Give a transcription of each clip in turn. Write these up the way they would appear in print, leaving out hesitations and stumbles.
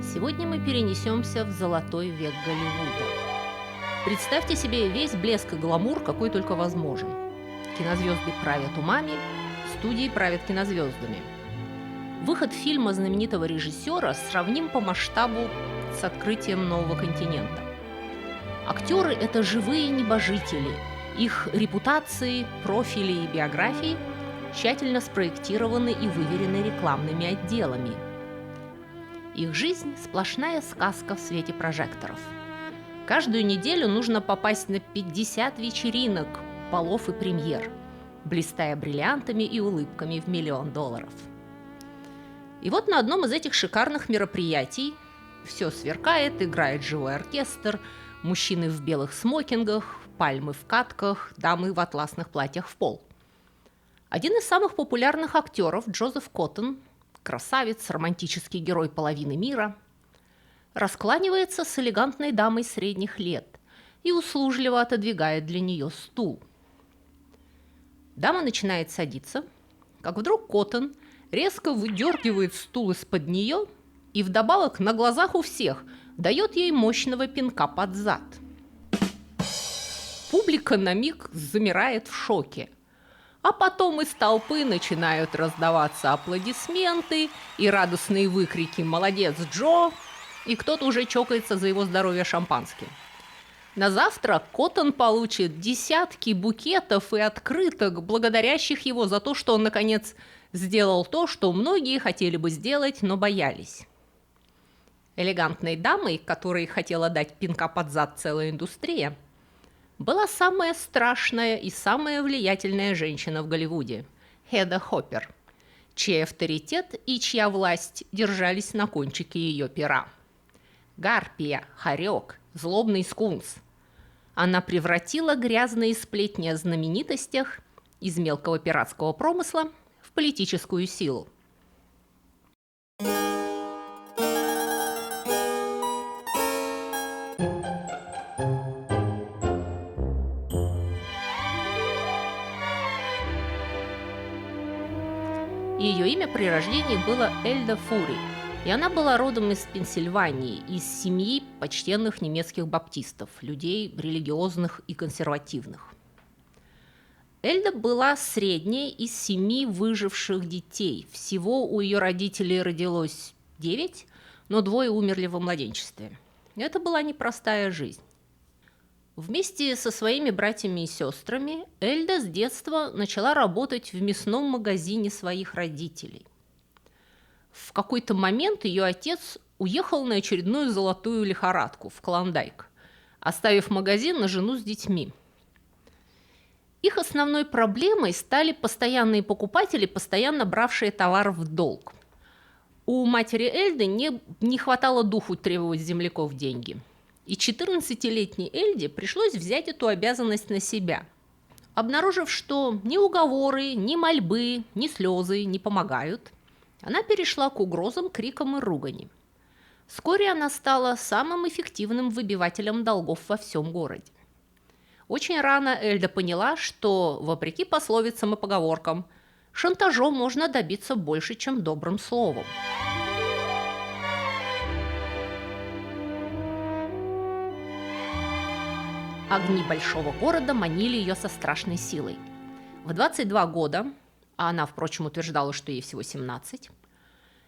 Сегодня мы перенесемся в золотой век Голливуда. Представьте себе весь блеск и гламур, какой только возможен. Кинозвезды правят умами, студии правят кинозвездами. Выход фильма знаменитого режиссера сравним по масштабу с открытием нового континента. Актеры – это живые небожители. Их репутации, профили и биографии тщательно спроектированы и выверены рекламными отделами. Их жизнь – сплошная сказка в свете прожекторов. Каждую неделю нужно попасть на 50 вечеринок, балов и премьер, блистая бриллиантами и улыбками в $1 миллион. И вот на одном из этих шикарных мероприятий все сверкает, играет живой оркестр, мужчины в белых смокингах, пальмы в катках, дамы в атласных платьях в пол. Один из самых популярных актеров, Джозеф Коттон, красавец, романтический герой половины мира, раскланивается с элегантной дамой средних лет и услужливо отодвигает для нее стул. Дама начинает садиться, как вдруг Коттон резко выдергивает стул из-под нее и вдобавок на глазах у всех дает ей мощного пинка под зад. Публика на миг замирает в шоке. А потом из толпы начинают раздаваться аплодисменты и радостные выкрики «Молодец, Джо!» и кто-то уже чокается за его здоровье шампанским. На завтра Коттон получит десятки букетов и открыток, благодарящих его за то, что он, наконец, сделал то, что многие хотели бы сделать, но боялись. Элегантной дамой, которой хотела дать пинка под зад целая индустрия, была самая страшная и самая влиятельная женщина в Голливуде – Хеда Хоппер, чей авторитет и чья власть держались на кончике ее пера. Гарпия, хорек, злобный скунс. Она превратила грязные сплетни о знаменитостях из мелкого пиратского промысла в политическую силу. Ее имя при рождении было Эльда Фури, и она была родом из Пенсильвании, из семьи почтенных немецких баптистов, людей религиозных и консервативных. Эльда была средней из 7 выживших детей. Всего у ее родителей родилось 9, но 2 умерли во младенчестве. Это была непростая жизнь. Вместе со своими братьями и сестрами Эльда с детства начала работать в мясном магазине своих родителей. В какой-то момент ее отец уехал на очередную золотую лихорадку в Клондайк, оставив магазин на жену с детьми. Их основной проблемой стали постоянные покупатели, постоянно бравшие товар в долг. У матери Эльды не хватало духу требовать с земляков деньги. И 14-летней Эльде пришлось взять эту обязанность на себя. Обнаружив, что ни уговоры, ни мольбы, ни слезы не помогают, она перешла к угрозам, крикам и ругани. Вскоре она стала самым эффективным выбивателем долгов во всем городе. Очень рано Эльда поняла, что, вопреки пословицам и поговоркам, шантажом можно добиться больше, чем добрым словом. Огни большого города манили ее со страшной силой. В 22 года, а она, впрочем, утверждала, что ей всего 17,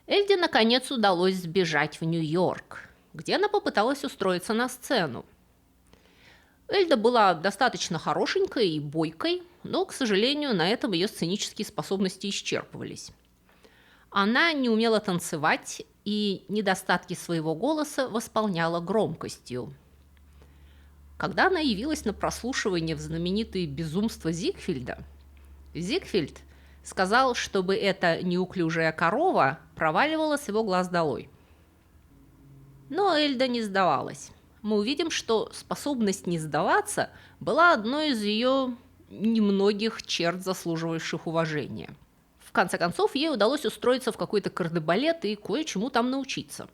Эльде, наконец, удалось сбежать в Нью-Йорк, где она попыталась устроиться на сцену. Эльда была достаточно хорошенькой и бойкой, но, к сожалению, на этом ее сценические способности исчерпывались. Она не умела танцевать и недостатки своего голоса восполняла громкостью. Когда она явилась на прослушивание в знаменитые «Безумства» Зигфельда, Зигфельд сказал, чтобы эта неуклюжая корова проваливала с его глаз долой. Но Эльда не сдавалась. Мы увидим, что способность не сдаваться была одной из ее немногих черт, заслуживающих уважения. В конце концов, ей удалось устроиться в какой-то кардебалет и кое-чему там научиться.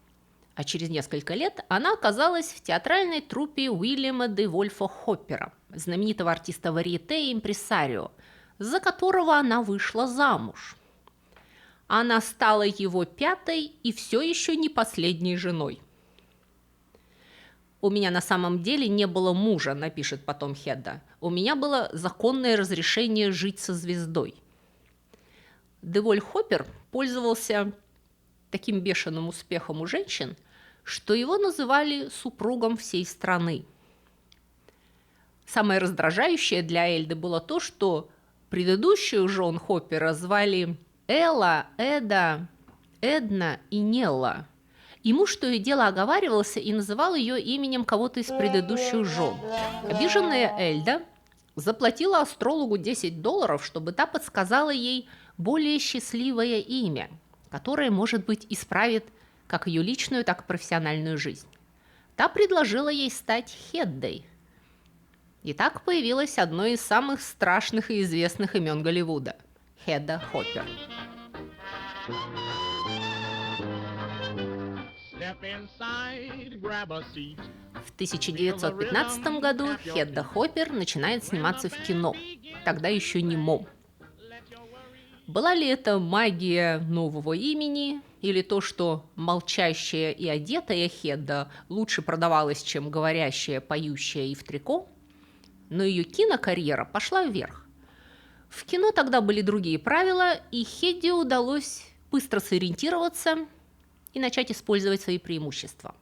А через несколько лет она оказалась в театральной труппе Уильяма де Вольфа Хоппера, знаменитого артиста варьете и импресарио, за которого она вышла замуж. Она стала его пятой и все еще не последней женой. «У меня на самом деле не было мужа», – напишет потом Хедда. «У меня было законное разрешение жить со звездой». Деволь Хоппер пользовался таким бешеным успехом у женщин, что его называли супругом всей страны. Самое раздражающее для Эльды было то, что предыдущих жен Хоппера звали Элла, Эда, Эдна и Нелла. И муж то и дело оговаривался и называл ее именем кого-то из предыдущих жен. Обиженная Эльда заплатила астрологу $10, чтобы та подсказала ей более счастливое имя, которое, может быть, исправит как ее личную, так и профессиональную жизнь. Та предложила ей стать Хеддой. И так появилось одно из самых страшных и известных имен Голливуда – Хедда Хоппер. В 1915 году Хедда Хоппер начинает сниматься в кино, тогда еще немом. Была ли это магия нового имени, или то, что молчащая и одетая Хедда лучше продавалась, чем говорящая, поющая и в трико? Но ее кинокарьера пошла вверх. В кино тогда были другие правила, и Хедде удалось быстро сориентироваться и начать использовать свои преимущества.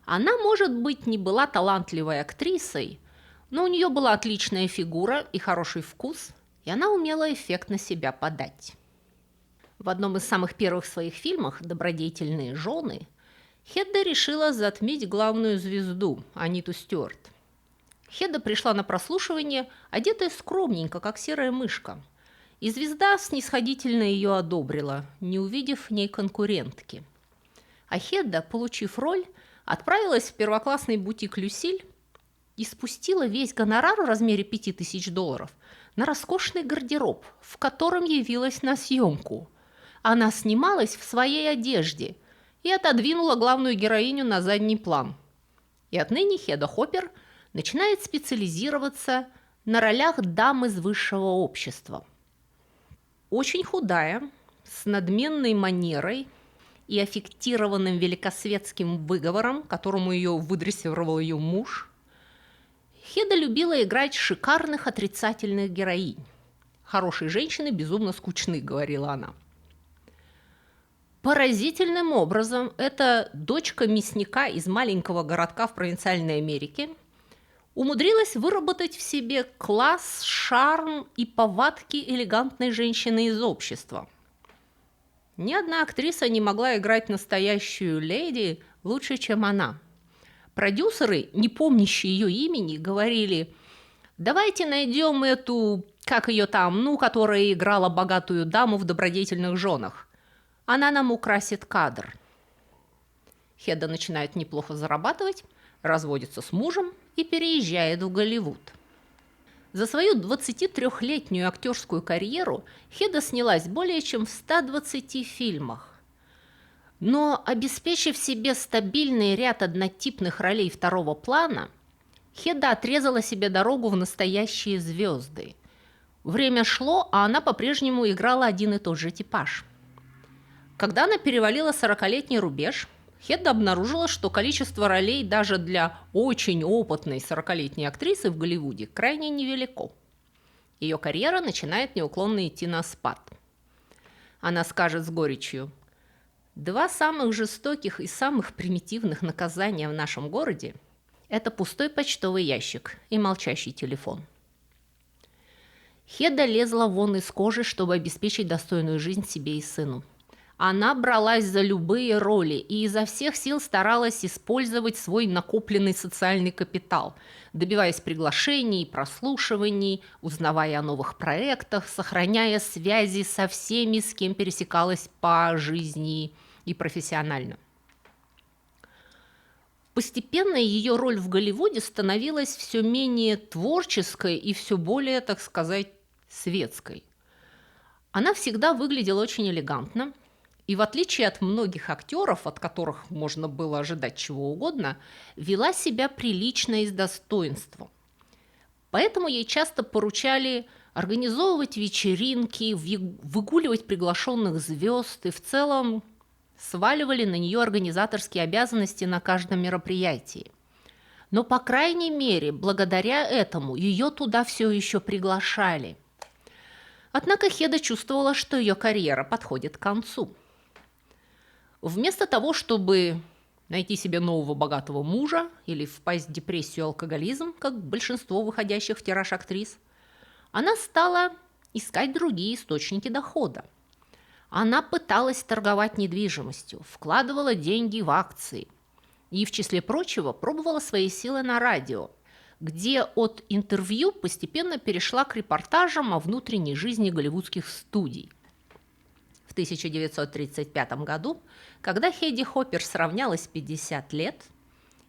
Она, может быть, не была талантливой актрисой, но у нее была отличная фигура и хороший вкус, и она умела эффектно себя подать. В одном из самых первых своих фильмов «Добродетельные жены» Хедда решила затмить главную звезду Аниту Стюарт. Хедда пришла на прослушивание, одетая скромненько, как серая мышка, и звезда снисходительно ее одобрила, не увидев в ней конкурентки. А Хедда, получив роль, отправилась в первоклассный бутик «Люсиль» и спустила весь гонорар в размере $5000 на роскошный гардероб, в котором явилась на съемку. Она снималась в своей одежде и отодвинула главную героиню на задний план. И отныне Хедда Хоппер начинает специализироваться на ролях дам из высшего общества. Очень худая, с надменной манерой и аффектированным великосветским выговором, которому ее выдрессировал ее муж, Хедда любила играть шикарных отрицательных героинь. «Хорошие женщины безумно скучны», — говорила она. Поразительным образом эта дочка мясника из маленького городка в провинциальной Америке умудрилась выработать в себе класс, шарм и повадки элегантной женщины из общества. Ни одна актриса не могла играть настоящую леди лучше, чем она. Продюсеры, не помнящие ее имени, говорили: «Давайте найдем эту, как ее там, которая играла богатую даму в «Добродетельных женах». Она нам украсит кадр». Хедда начинает неплохо зарабатывать, разводится с мужем и переезжает в Голливуд. За свою 23-летнюю актерскую карьеру Хедда снялась более чем в 120 фильмах. Но, обеспечив себе стабильный ряд однотипных ролей второго плана, Хедда отрезала себе дорогу в настоящие звезды. Время шло, а она по-прежнему играла один и тот же типаж. Когда она перевалила 40-летний рубеж, Хедда обнаружила, что количество ролей даже для очень опытной 40-летней актрисы в Голливуде крайне невелико. Ее карьера начинает неуклонно идти на спад. Она скажет с горечью: «Два самых жестоких и самых примитивных наказания в нашем городе – это пустой почтовый ящик и молчащий телефон». Хедда лезла вон из кожи, чтобы обеспечить достойную жизнь себе и сыну. Она бралась за любые роли и изо всех сил старалась использовать свой накопленный социальный капитал, добиваясь приглашений, прослушиваний, узнавая о новых проектах, сохраняя связи со всеми, с кем пересекалась по жизни и профессионально. Постепенно ее роль в Голливуде становилась все менее творческой и все более, так сказать, светской. Она всегда выглядела очень элегантно, и в отличие от многих актеров, от которых можно было ожидать чего угодно, вела себя прилично и с достоинством. Поэтому ей часто поручали организовывать вечеринки, выгуливать приглашенных звезд и в целом сваливали на нее организаторские обязанности на каждом мероприятии. Но, по крайней мере, благодаря этому ее туда все еще приглашали. Однако Хеда чувствовала, что ее карьера подходит к концу. Вместо того, чтобы найти себе нового богатого мужа или впасть в депрессию и алкоголизм, как большинство выходящих в тираж актрис, она стала искать другие источники дохода. Она пыталась торговать недвижимостью, вкладывала деньги в акции и, в числе прочего, пробовала свои силы на радио, где от интервью постепенно перешла к репортажам о внутренней жизни голливудских студий. В 1935 году, когда Хеди Хоппер сравнялась 50 лет,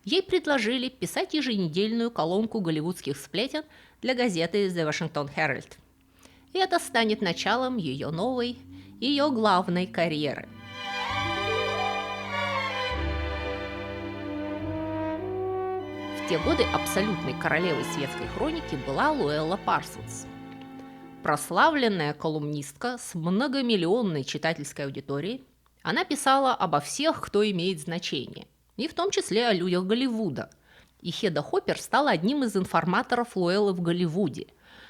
ей предложили писать еженедельную колонку голливудских сплетен для газеты The Washington Herald. И это станет началом ее новой, ее главной карьеры. В те годы абсолютной королевой светской хроники была Луэлла Парсонс. Прославленная колумнистка с многомиллионной читательской аудиторией, она писала обо всех, кто имеет значение, и в том числе о людях Голливуда. И Хеда Хоппер стала одним из информаторов Луэллы в Голливуде.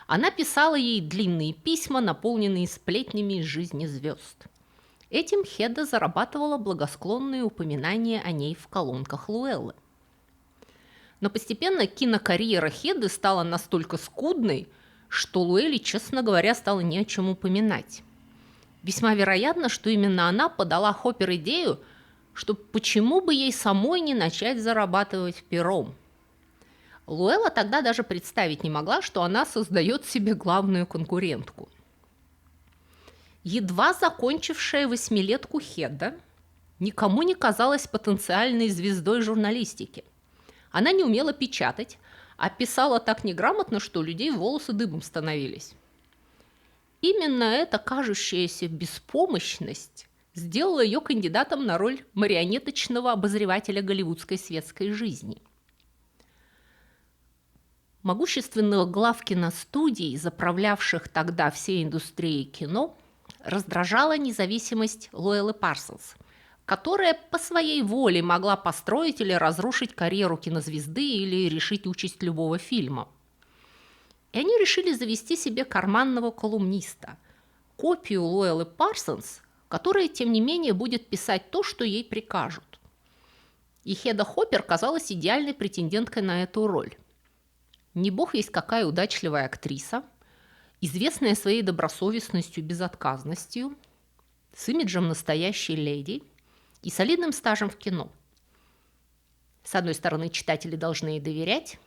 Она писала ей длинные письма, наполненные сплетнями из жизни звезд. Этим Хеда зарабатывала благосклонные упоминания о ней в колонках Луэллы. Но постепенно кинокарьера Хеды стала настолько скудной, что Луэлле, честно говоря, стало не о чем упоминать. Весьма вероятно, что именно она подала Хоппер идею, что почему бы ей самой не начать зарабатывать пером. Луэлла тогда даже представить не могла, что она создает себе главную конкурентку. Едва закончившая восьмилетку Хеда никому не казалась потенциальной звездой журналистики. Она не умела печатать, а писала так неграмотно, что у людей волосы дыбом становились. Именно эта кажущаяся беспомощность сделала ее кандидатом на роль марионеточного обозревателя голливудской светской жизни. Могущественных глав киностудий, заправлявших тогда всей индустрией кино, раздражала независимость Луэллы Парсонс, которая по своей воле могла построить или разрушить карьеру кинозвезды или решить участь любого фильма. И они решили завести себе карманного колумниста, копию Луэллы Парсонс, которая, тем не менее, будет писать то, что ей прикажут. И Хеда Хоппер казалась идеальной претенденткой на эту роль. Не бог весть какая удачливая актриса, известная своей добросовестностью и безотказностью, с имиджем настоящей леди и солидным стажем в кино. С одной стороны, читатели должны ей доверять,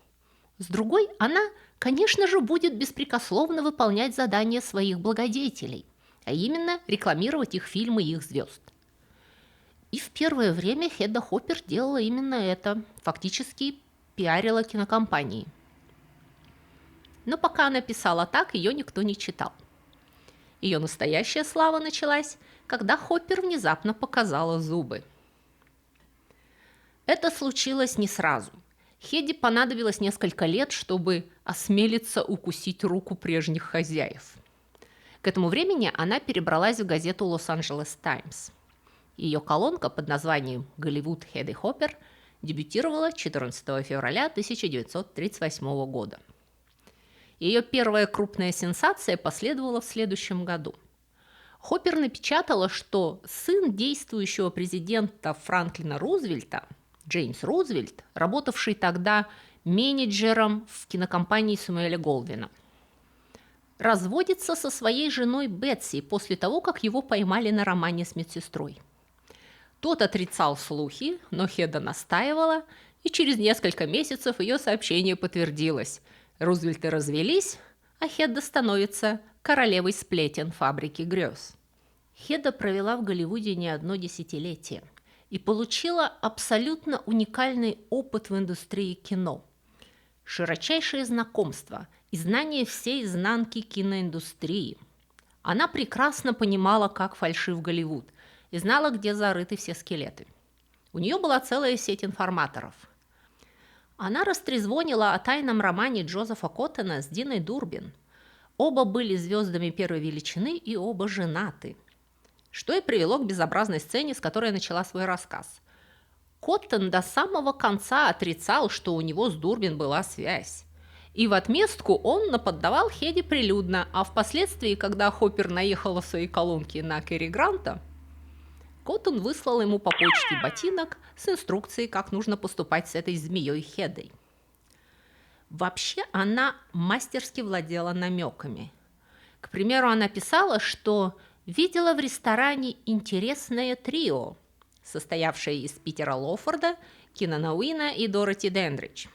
с другой, она, конечно же, будет беспрекословно выполнять задания своих благодетелей, а именно рекламировать их фильмы и их звезд. И в первое время Хеда Хоппер делала именно это, фактически пиарила кинокомпании. Но пока она писала так, ее никто не читал. Ее настоящая слава началась, когда Хоппер внезапно показала зубы. Это случилось не сразу. Хеде понадобилось несколько лет, чтобы осмелиться укусить руку прежних хозяев. К этому времени она перебралась в газету «Лос-Анджелес Таймс». Ее колонка под названием «Голливуд Хеды Хоппер» дебютировала 14 февраля 1938 года. Ее первая крупная сенсация последовала в следующем году. Хоппер напечатала, что сын действующего президента Франклина Рузвельта, Джеймс Рузвельт, работавший тогда менеджером в кинокомпании Сэмюэля Голдвина, разводится со своей женой Бетси после того, как его поймали на романе с медсестрой. Тот отрицал слухи, но Хеда настаивала, и через несколько месяцев ее сообщение подтвердилось. Рузвельты развелись, а Хеда становится королевой сплетен фабрики грез. Хеда провела в Голливуде не одно десятилетие и получила абсолютно уникальный опыт в индустрии кино. Широчайшее знакомство и знание всей изнанки киноиндустрии. Она прекрасно понимала, как фальшив Голливуд, и знала, где зарыты все скелеты. У нее была целая сеть информаторов. Она растрезвонила о тайном романе Джозефа Коттона с Диной Дурбин, Оба были звездами первой величины и оба женаты. Что и привело к безобразной сцене, с которой я начала свой рассказ. Коттон до самого конца отрицал, что у него с Дурбин была связь. И в отместку он наподдавал Хеде прилюдно, а впоследствии, когда Хоппер наехала в своей колонке на Кэрри Гранта, Коттон выслал ему по почте ботинок с инструкцией, как нужно поступать с этой змеей Хедой. Вообще она мастерски владела намеками. К примеру, она писала, что видела в ресторане интересное трио, состоявшее из Питера Лоуфорда, Кинана Уина и Дороти Дендридж.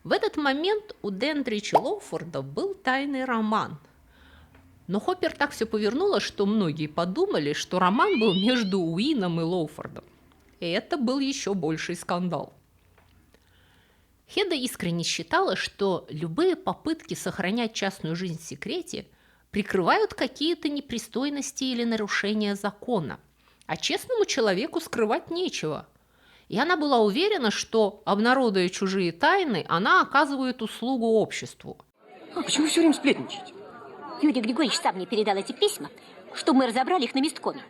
В этот момент у Дендридж и Лоуфорда был тайный роман. Но Хоппер так все повернула, что многие подумали, что роман был между Уином и Лоуфордом. И это был еще больший скандал. Хеда искренне считала, что любые попытки сохранять частную жизнь в секрете прикрывают какие-то непристойности или нарушения закона, а честному человеку скрывать нечего. И она была уверена, что, обнародуя чужие тайны, она оказывает услугу обществу. А почему все время сплетничаете? Юрий Григорьевич сам мне передал эти письма, чтобы мы разобрали их на месткоме.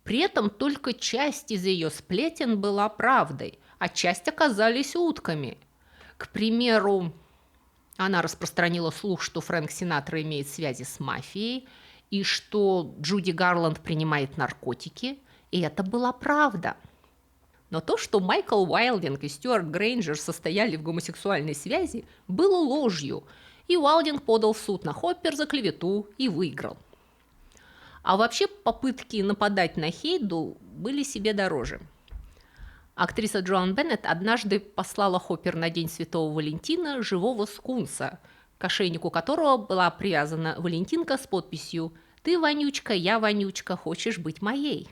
При этом только часть из ее сплетен была правдой, а часть оказались утками. К примеру, она распространила слух, что Фрэнк Синатра имеет связи с мафией, и что Джуди Гарланд принимает наркотики, и это была правда. Но то, что Майкл Уайлдинг и Стюарт Грейнджер состояли в гомосексуальной связи, было ложью, и Уайлдинг подал в суд на Хоппер за клевету и выиграл. А вообще попытки нападать на Хейду были себе дороже. Актриса Джоан Беннет однажды послала Хоппер на День Святого Валентина живого скунса, к ошейнику которого была привязана валентинка с подписью «Ты, вонючка, я, вонючка, хочешь быть моей?».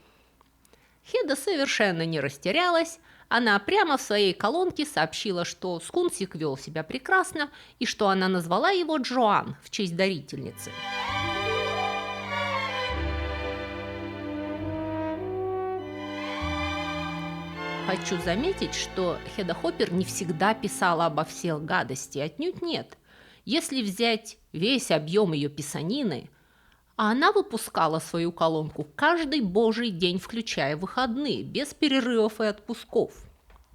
Хеда совершенно не растерялась, она прямо в своей колонке сообщила, что скунсик вел себя прекрасно и что она назвала его Джоан в честь дарительницы. Хочу заметить, что Хеда Хоппер не всегда писала обо всех гадости, отнюдь нет. Если взять весь объем ее писанины, она выпускала свою колонку каждый божий день, включая выходные, без перерывов и отпусков.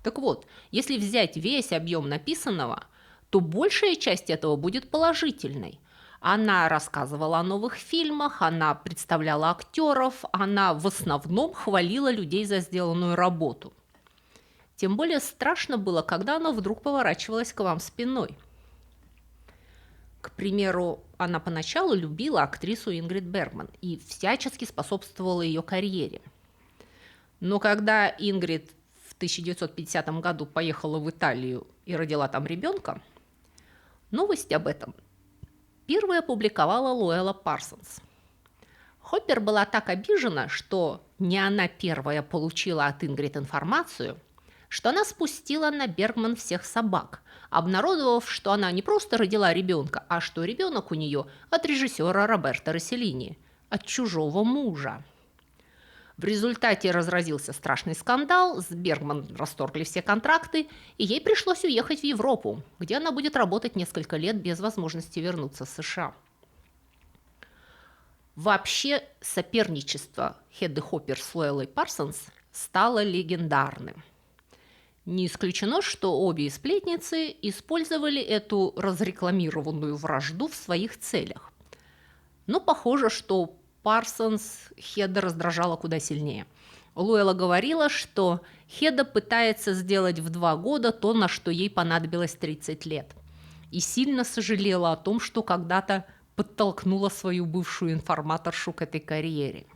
Так вот, если взять весь объем написанного, то большая часть этого будет положительной. Она рассказывала о новых фильмах, она представляла актеров, она в основном хвалила людей за сделанную работу. Тем более страшно было, когда она вдруг поворачивалась к вам спиной. К примеру, она поначалу любила актрису Ингрид Бергман и всячески способствовала ее карьере. Но когда Ингрид в 1950 году поехала в Италию и родила там ребенка, новость об этом первой опубликовала Луэлла Парсонс. Хоппер была так обижена, что не она первая получила от Ингрид информацию, что она спустила на Бергман всех собак, обнародовав, что она не просто родила ребенка, а что ребенок у нее от режиссера Роберто Росселлини, от чужого мужа. В результате разразился страшный скандал, с Бергман расторгли все контракты, и ей пришлось уехать в Европу, где она будет работать несколько лет без возможности вернуться в США. Вообще соперничество Хеды Хоппер с Луэллой Парсонс стало легендарным. Не исключено, что обе сплетницы использовали эту разрекламированную вражду в своих целях. Но похоже, что Парсонс Хеда раздражала куда сильнее. Луэлла говорила, что Хеда пытается сделать в 2 года то, на что ей понадобилось 30 лет. И сильно сожалела о том, что когда-то подтолкнула свою бывшую информаторшу к этой карьере.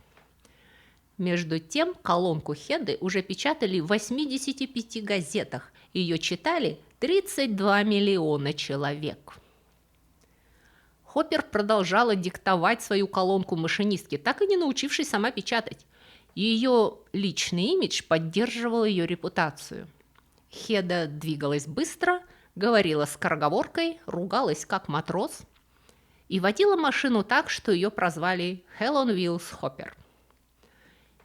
Между тем, колонку Хеды уже печатали в 85 газетах, ее читали 32 миллиона человек. Хоппер продолжала диктовать свою колонку машинистке, так и не научившись сама печатать. Ее личный имидж поддерживал ее репутацию. Хеда двигалась быстро, говорила скороговоркой, ругалась как матрос и водила машину так, что ее прозвали «Hell on Wheels Hopper».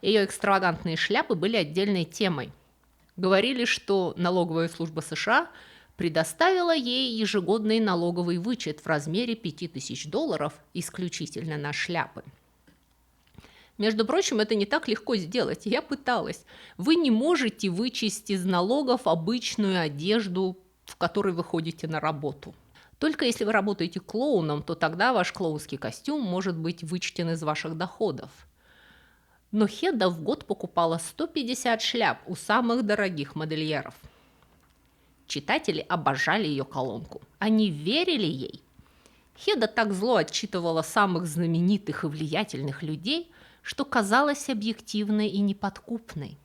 Ее экстравагантные шляпы были отдельной темой. Говорили, что налоговая служба США предоставила ей ежегодный налоговый вычет в размере $5000 исключительно на шляпы. Между прочим, это не так легко сделать. Я пыталась. Вы не можете вычесть из налогов обычную одежду, в которой вы ходите на работу. Только если вы работаете клоуном, то тогда ваш клоунский костюм может быть вычтен из ваших доходов. Но Хеда в год покупала 150 шляп у самых дорогих модельеров. Читатели обожали ее колонку. Они верили ей. Хеда так зло отчитывала самых знаменитых и влиятельных людей, что казалась объективной и неподкупной.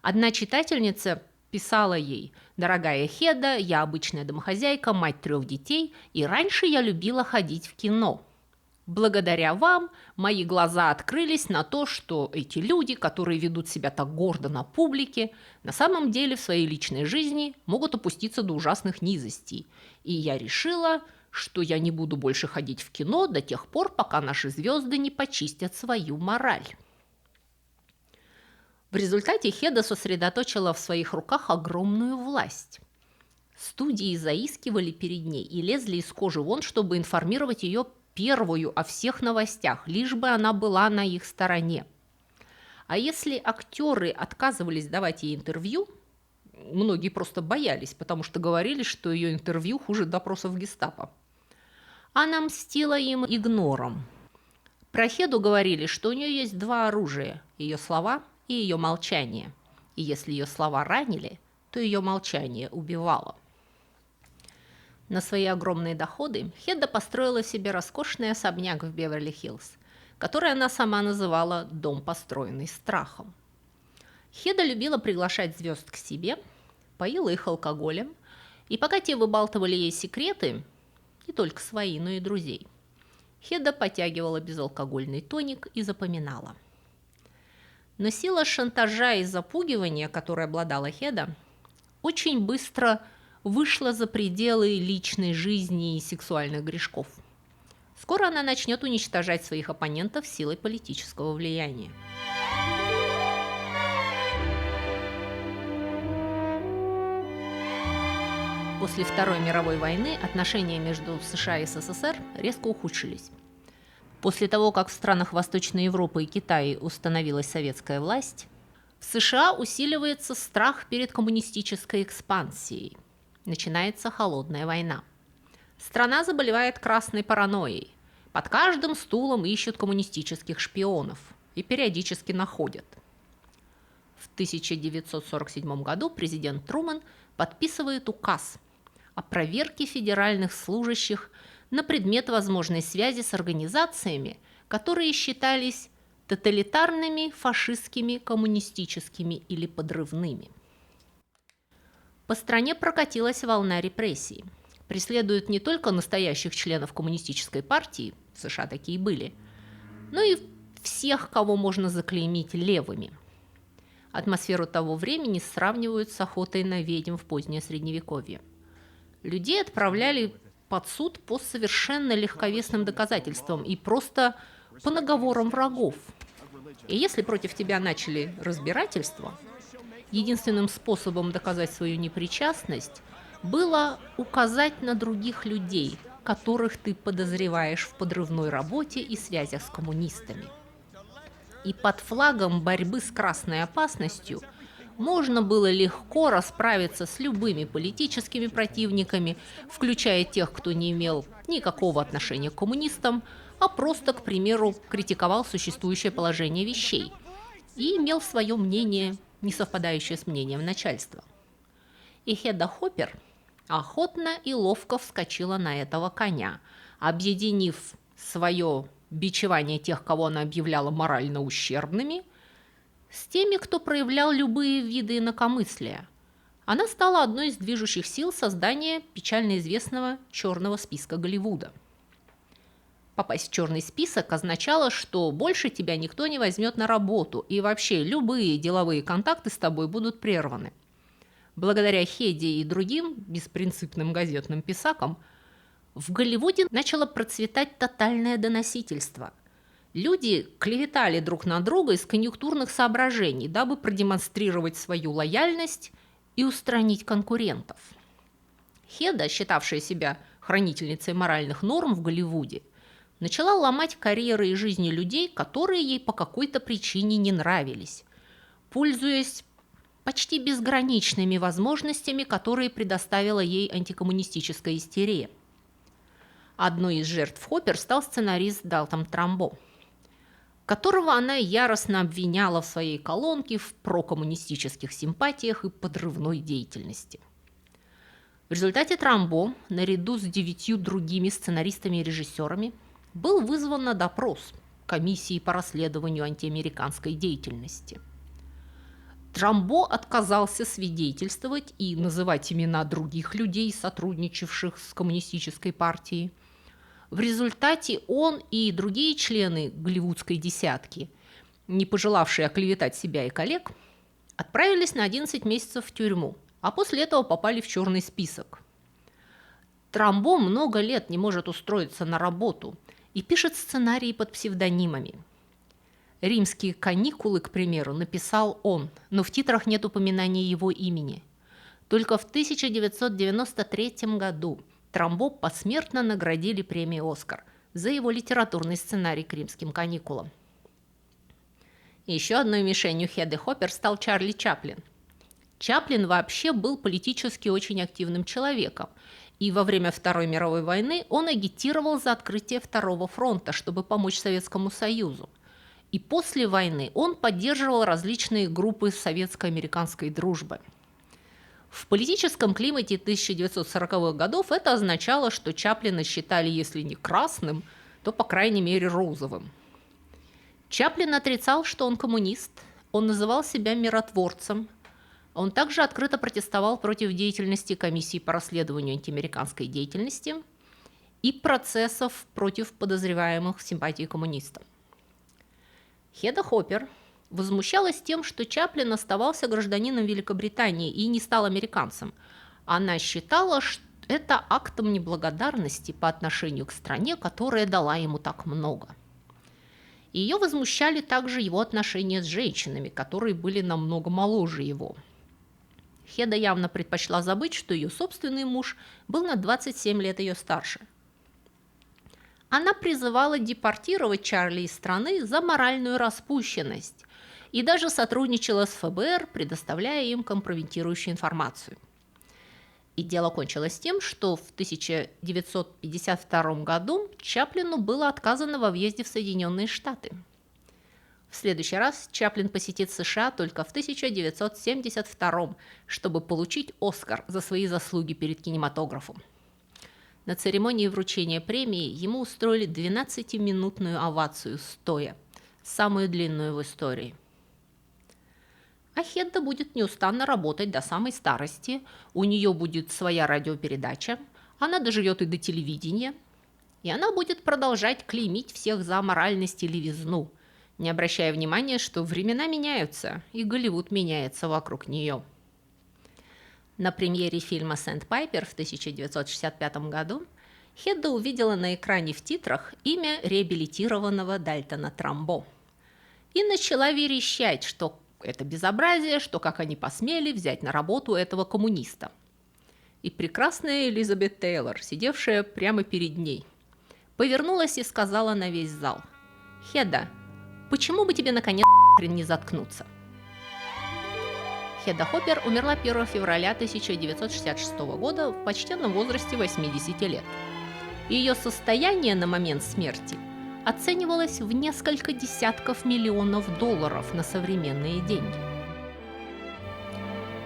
Одна читательница писала ей: «Дорогая Хеда, я обычная домохозяйка, мать 3 детей, и раньше я любила ходить в кино. Благодаря вам мои глаза открылись на то, что эти люди, которые ведут себя так гордо на публике, на самом деле в своей личной жизни могут опуститься до ужасных низостей. И я решила, что я не буду больше ходить в кино до тех пор, пока наши звезды не почистят свою мораль». В результате Хеда сосредоточила в своих руках огромную власть. Студии заискивали перед ней и лезли из кожи вон, чтобы информировать ее первую о всех новостях, лишь бы она была на их стороне. А если актеры отказывались давать ей интервью, многие просто боялись, потому что говорили, что ее интервью хуже допросов гестапо, она мстила им игнором. Про Хеду говорили, что у нее есть 2 оружия – ее слова и ее молчание. И если ее слова ранили, то ее молчание убивало. На свои огромные доходы Хеда построила себе роскошный особняк в Беверли-Хиллз, который она сама называла «дом, построенный страхом». Хеда любила приглашать звезд к себе, поила их алкоголем, и пока те выбалтывали ей секреты, не только свои, но и друзей, Хеда потягивала безалкогольный тоник и запоминала. Но сила шантажа и запугивания, которой обладала Хеда, очень быстро вышла за пределы личной жизни и сексуальных грешков. Скоро она начнет уничтожать своих оппонентов силой политического влияния. После Второй мировой войны отношения между США и СССР резко ухудшились. После того, как в странах Восточной Европы и Китая установилась советская власть, в США усиливается страх перед коммунистической экспансией. Начинается холодная война. Страна заболевает красной паранойей. Под каждым стулом ищут коммунистических шпионов и периодически находят. В 1947 году президент Трумэн подписывает указ о проверке федеральных служащих на предмет возможной связи с организациями, которые считались тоталитарными, фашистскими, коммунистическими или подрывными. По стране прокатилась волна репрессий. Преследуют не только настоящих членов коммунистической партии, в США такие были, но и всех, кого можно заклеймить левыми. Атмосферу того времени сравнивают с охотой на ведьм в позднее Средневековье. Людей отправляли под суд по совершенно легковесным доказательствам и просто по наговорам врагов. И если против тебя начали разбирательство, единственным способом доказать свою непричастность было указать на других людей, которых ты подозреваешь в подрывной работе и связях с коммунистами. И под флагом борьбы с красной опасностью можно было легко расправиться с любыми политическими противниками, включая тех, кто не имел никакого отношения к коммунистам, а просто, к примеру, критиковал существующее положение вещей и имел свое мнение, не совпадающее с мнением начальства. И Хеда Хоппер охотно и ловко вскочила на этого коня, объединив свое бичевание тех, кого она объявляла морально ущербными, с теми, кто проявлял любые виды инакомыслия. Она стала одной из движущих сил создания печально известного черного списка Голливуда. Попасть в черный список означало, что больше тебя никто не возьмет на работу, и вообще любые деловые контакты с тобой будут прерваны. Благодаря Хеде и другим беспринципным газетным писакам в Голливуде начало процветать тотальное доносительство. Люди клеветали друг на друга из конъюнктурных соображений, дабы продемонстрировать свою лояльность и устранить конкурентов. Хеда, считавшая себя хранительницей моральных норм в Голливуде, начала ломать карьеры и жизни людей, которые ей по какой-то причине не нравились, пользуясь почти безграничными возможностями, которые предоставила ей антикоммунистическая истерия. Одной из жертв Хоппер стал сценарист Далтон Трамбо, которого она яростно обвиняла в своей колонке в прокоммунистических симпатиях и подрывной деятельности. В результате Трамбо, наряду с 9 другими сценаристами и режиссерами, был вызван на допрос комиссии по расследованию антиамериканской деятельности. Трамбо отказался свидетельствовать и называть имена других людей, сотрудничавших с коммунистической партией. В результате он и другие члены голливудской десятки, не пожелавшие оклеветать себя и коллег, отправились на 11 месяцев в тюрьму, а после этого попали в черный список. Трамбо много лет не может устроиться на работу и пишет сценарии под псевдонимами. «Римские каникулы», к примеру, написал он, но в титрах нет упоминания его имени. Только в 1993 году Трамбо посмертно наградили премией «Оскар» за его литературный сценарий к «Римским каникулам». Еще одной мишенью Хеды Хоппер стал Чарли Чаплин. Чаплин вообще был политически очень активным человеком, и во время Второй мировой войны он агитировал за открытие Второго фронта, чтобы помочь Советскому Союзу. И после войны он поддерживал различные группы советско-американской дружбы. В политическом климате 1940-х годов это означало, что Чаплина считали, если не красным, то, по крайней мере, розовым. Чаплин отрицал, что он коммунист, он называл себя миротворцем. Он также открыто протестовал против деятельности комиссии по расследованию антиамериканской деятельности и процессов против подозреваемых в симпатии к коммунистам. Хеда Хоппер возмущалась тем, что Чаплин оставался гражданином Великобритании и не стал американцем. Она считала, что это актом неблагодарности по отношению к стране, которая дала ему так много. Ее возмущали также его отношения с женщинами, которые были намного моложе его. Хеда явно предпочла забыть, что ее собственный муж был на 27 лет ее старше. Она призывала депортировать Чарли из страны за моральную распущенность и даже сотрудничала с ФБР, предоставляя им компрометирующую информацию. И дело кончилось тем, что в 1952 году Чаплину было отказано во въезде в Соединенные Штаты. В следующий раз Чаплин посетит США только в 1972, чтобы получить «Оскар» за свои заслуги перед кинематографом. На церемонии вручения премии ему устроили 12-минутную овацию стоя, самую длинную в истории. А Хеда будет неустанно работать до самой старости, у нее будет своя радиопередача, она доживет и до телевидения, и она будет продолжать клеймить всех за аморальность и левизну, не обращая внимания, что времена меняются, и Голливуд меняется вокруг нее. На премьере фильма «Сэндпайпер» в 1965 году Хеда увидела на экране в титрах имя реабилитированного Далтона Трамбо и начала верещать, что это безобразие, что как они посмели взять на работу этого коммуниста. И прекрасная Элизабет Тейлор, сидевшая прямо перед ней, повернулась и сказала на весь зал: «Хеда, почему бы тебе наконец не заткнуться?» Хеда Хоппер умерла 1 февраля 1966 года в почтенном возрасте 80 лет. Ее состояние на момент смерти оценивалось в несколько десятков миллионов долларов на современные деньги.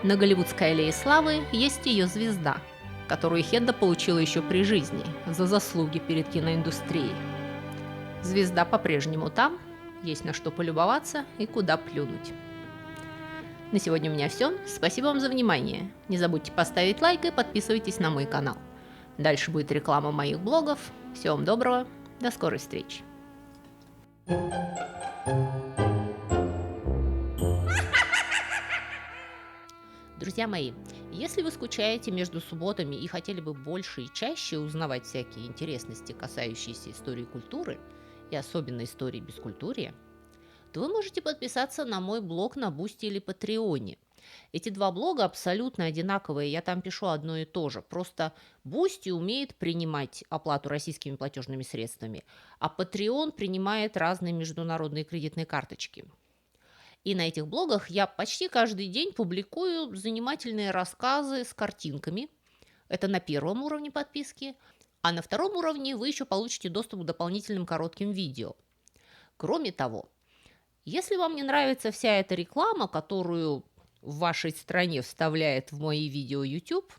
На Голливудской аллее славы есть ее звезда, которую Хеда получила еще при жизни за заслуги перед киноиндустрией. Звезда по-прежнему там, есть на что полюбоваться и куда плюнуть. На сегодня у меня все. Спасибо вам за внимание. Не забудьте поставить лайк и подписывайтесь на мой канал. Дальше будет реклама моих блогов. Всего вам доброго. До скорой встречи. Друзья мои, если вы скучаете между субботами и хотели бы больше и чаще узнавать всякие интересности, касающиеся истории и культуры, и особенно истории бескультурья, то вы можете подписаться на мой блог на Бусти или Патреоне. Эти два блога абсолютно одинаковые, я там пишу одно и то же. Просто Boosty умеет принимать оплату российскими платежными средствами, а Patreon принимает разные международные кредитные карточки. И на этих блогах я почти каждый день публикую занимательные рассказы с картинками. Это на первом уровне подписки. А на втором уровне вы еще получите доступ к дополнительным коротким видео. Кроме того, если вам не нравится вся эта реклама, которую в вашей стране вставляет в мои видео YouTube,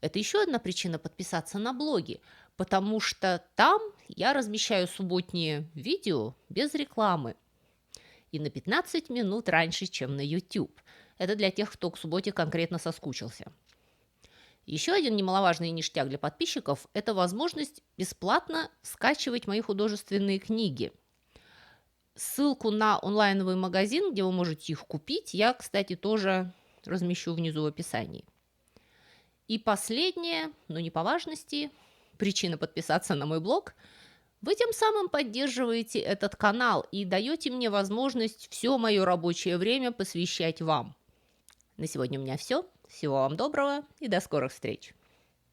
это еще одна причина подписаться на блоги, потому что там я размещаю субботние видео без рекламы и на 15 минут раньше, чем на YouTube. Это для тех, кто к субботе конкретно соскучился. Еще один немаловажный ништяк для подписчиков – это возможность бесплатно скачивать мои художественные книги. Ссылку на онлайновый магазин, где вы можете их купить, я, кстати, тоже размещу внизу в описании. И последнее, но не по важности, причина подписаться на мой блог – вы тем самым поддерживаете этот канал и даете мне возможность все мое рабочее время посвящать вам. На сегодня у меня все. Всего вам доброго и до скорых встреч!